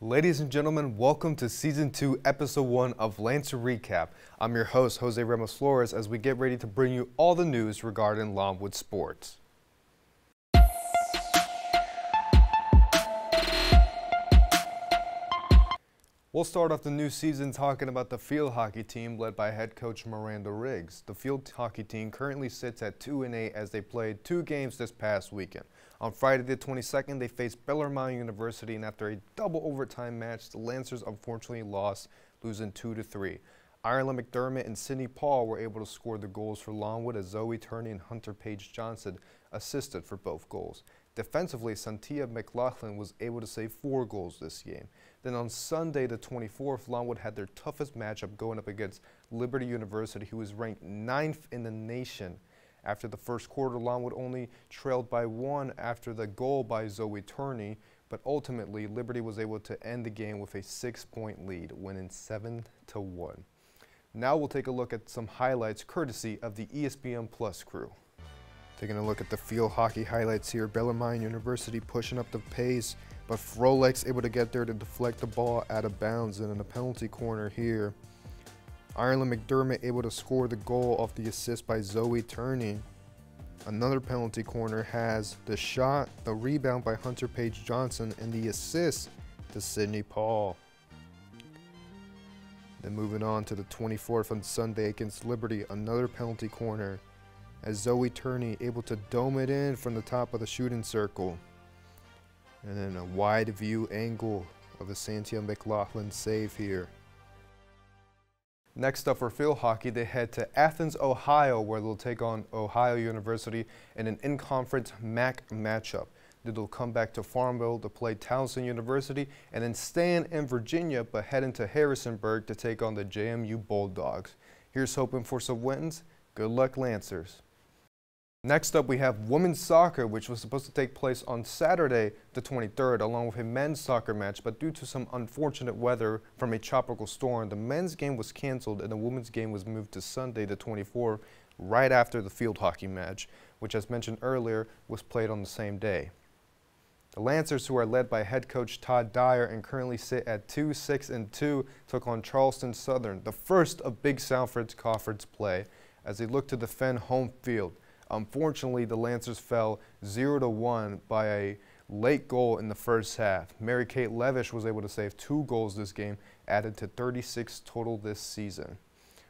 Ladies and gentlemen, welcome to Season 2, Episode 1 of Lancer Recap. I'm your host, Jose Ramos Flores, as we get ready to bring you all the news regarding Longwood sports. We'll start off the new season talking about the field hockey team led by head coach Miranda Riggs. The field hockey team currently sits at 2-8 as they played 2 games this past weekend. On Friday the 22nd, they faced Bellarmine University, and after a double overtime match, the Lancers unfortunately lost, losing 2-3. Ireland McDermott and Sidney Paul were able to score the goals for Longwood as Zoe Turney and Hunter Page Johnson assisted for both goals. Defensively, Santia McLaughlin was able to save 4 goals this game. Then on Sunday the 24th, Longwood had their toughest matchup going up against Liberty University, who was ranked 9th in the nation. After the first quarter, Longwood only trailed by 1 after the goal by Zoe Turney, but ultimately Liberty was able to end the game with a 6-point lead, winning 7-1. Now we'll take a look at some highlights courtesy of the ESPN Plus crew. Taking a look at the field hockey highlights here, Bellarmine University pushing up the pace, but Frolex able to get there to deflect the ball out of bounds, and in the penalty corner here, Ireland McDermott able to score the goal off the assist by Zoe Turney. Another penalty corner has the shot, the rebound by Hunter Page Johnson, and the assist to Sidney Paul. Then moving on to the 24th on Sunday against Liberty, another penalty corner as Zoe Turney able to dome it in from the top of the shooting circle. And then a wide view angle of a Santia McLaughlin save here. Next up for field hockey, they head to Athens, Ohio, where they'll take on Ohio University in an in-conference MAC matchup. They'll come back to Farmville to play Towson University and then staying in Virginia, but heading to Harrisonburg to take on the JMU Bulldogs. Here's hoping for some wins. Good luck, Lancers. Next up, we have women's soccer, which was supposed to take place on Saturday the 23rd, along with a men's soccer match, but due to some unfortunate weather from a tropical storm, the men's game was canceled and the women's game was moved to Sunday the 24th, right after the field hockey match, which, as mentioned earlier, was played on the same day. The Lancers, who are led by head coach Todd Dyer and currently sit at 2-6-2, took on Charleston Southern, the first of Big South's conference play, as they look to defend home field. Unfortunately, the Lancers fell 0-1 by a late goal in the first half. Mary Kate Levish was able to save 2 goals this game, added to 36 total this season.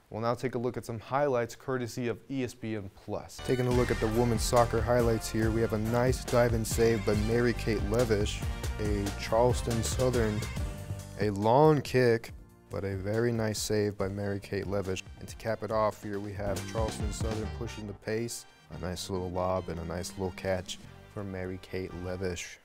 We'll now take a look at some highlights courtesy of ESPN Plus. Taking a look at the women's soccer highlights here, we have a nice dive-in save by Mary Kate Levish, a Charleston Southern, a long kick, but a very nice save by Mary Kate Levish. And to cap it off here, we have Charleston Southern pushing the pace, a nice little lob and a nice little catch for Mary Kate Levish.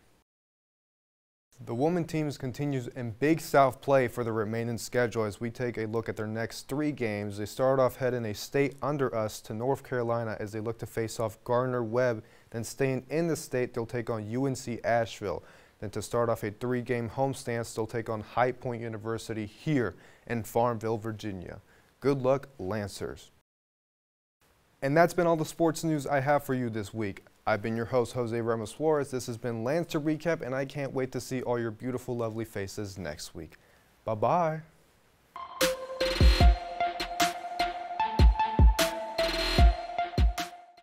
The women teams continues in Big South play for the remaining schedule as we take a look at their next 3 games. They start off heading a state under us to North Carolina as they look to face off Gardner-Webb. Then staying in the state, they'll take on UNC Asheville. Then to start off a 3-game homestand, they'll take on High Point University here in Farmville, Virginia. Good luck, Lancers. And that's been all the sports news I have for you this week. I've been your host, Jose Ramos Flores. This has been Lancer Recap, and I can't wait to see all your beautiful, lovely faces next week. Bye-bye.